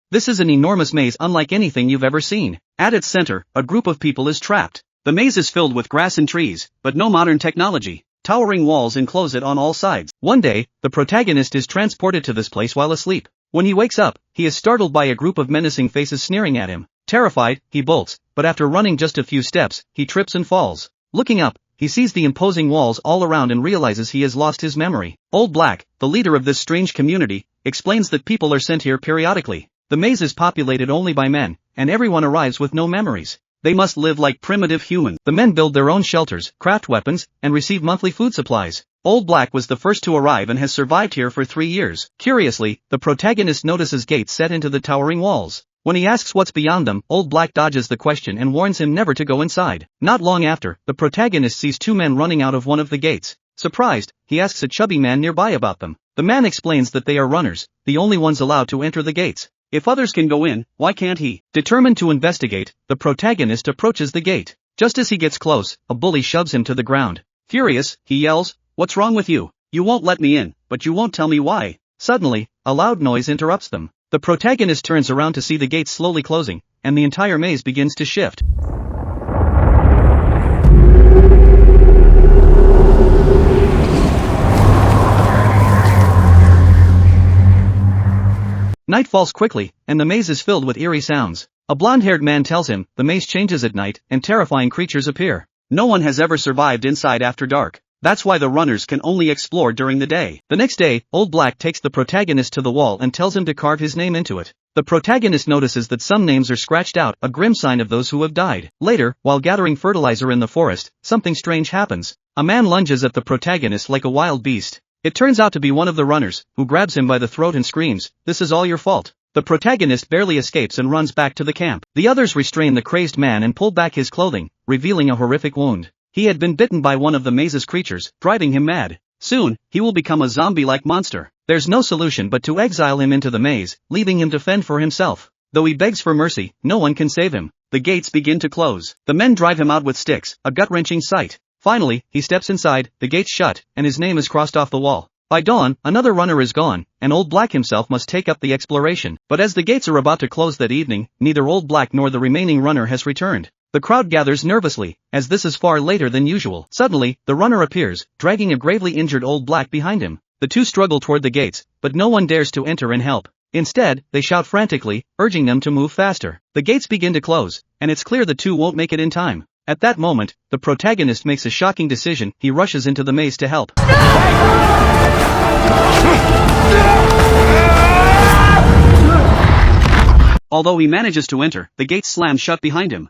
This is an enormous maze unlike anything you've ever seen. At its center, a group of people is trapped. The maze is filled with grass and trees, but no modern technology. Towering walls enclose it on all sides. One day, the protagonist is transported to this place while asleep. When he wakes up, he is startled by a group of menacing faces sneering at him. Terrified, he bolts, but after running just a few steps, he trips and falls. Looking up, he sees the imposing walls all around and realizes he has lost his memory. Old Black, the leader of this strange community, explains that people are sent here periodically. The maze is populated only by men, and everyone arrives with no memories. They must live like primitive humans. The men build their own shelters, craft weapons, and receive monthly food supplies. Old Black was the first to arrive and has survived here for 3 years. Curiously, the protagonist notices gates set into the towering walls. When he asks what's beyond them, Old Black dodges the question and warns him never to go inside. Not long after, the protagonist sees 2 men running out of one of the gates. Surprised, he asks a chubby man nearby about them. The man explains that they are runners, the only ones allowed to enter the gates. If others can go in, why can't he? Determined to investigate, the protagonist approaches the gate. Just as he gets close, a bully shoves him to the ground. Furious, he yells, "What's wrong with you? You won't let me in, but you won't tell me why." Suddenly, a loud noise interrupts them. The protagonist turns around to see the gates slowly closing, and the entire maze begins to shift. Night falls quickly, and the maze is filled with eerie sounds. A blonde-haired man tells him, the maze changes at night, and terrifying creatures appear. No one has ever survived inside after dark. That's why the runners can only explore during the day. The next day, Old Black takes the protagonist to the wall and tells him to carve his name into it. The protagonist notices that some names are scratched out, a grim sign of those who have died. Later, while gathering fertilizer in the forest, something strange happens. A man lunges at the protagonist like a wild beast. It turns out to be one of the runners, who grabs him by the throat and screams, "This is all your fault." The protagonist barely escapes and runs back to the camp. The others restrain the crazed man and pull back his clothing, revealing a horrific wound. He had been bitten by one of the maze's creatures, driving him mad. Soon, he will become a zombie-like monster. There's no solution but to exile him into the maze, leaving him to fend for himself. Though he begs for mercy, no one can save him. The gates begin to close. The men drive him out with sticks, a gut-wrenching sight. Finally, he steps inside, the gates shut, and his name is crossed off the wall. By dawn, another runner is gone, and Old Black himself must take up the exploration. But as the gates are about to close that evening, neither Old Black nor the remaining runner has returned. The crowd gathers nervously, as this is far later than usual. Suddenly, the runner appears, dragging a gravely injured Old Black behind him. The two struggle toward the gates, but no one dares to enter and help. Instead, they shout frantically, urging them to move faster. The gates begin to close, and it's clear the two won't make it in time. At that moment, the protagonist makes a shocking decision. He rushes into the maze to help. Although he manages to enter, the gates slam shut behind him.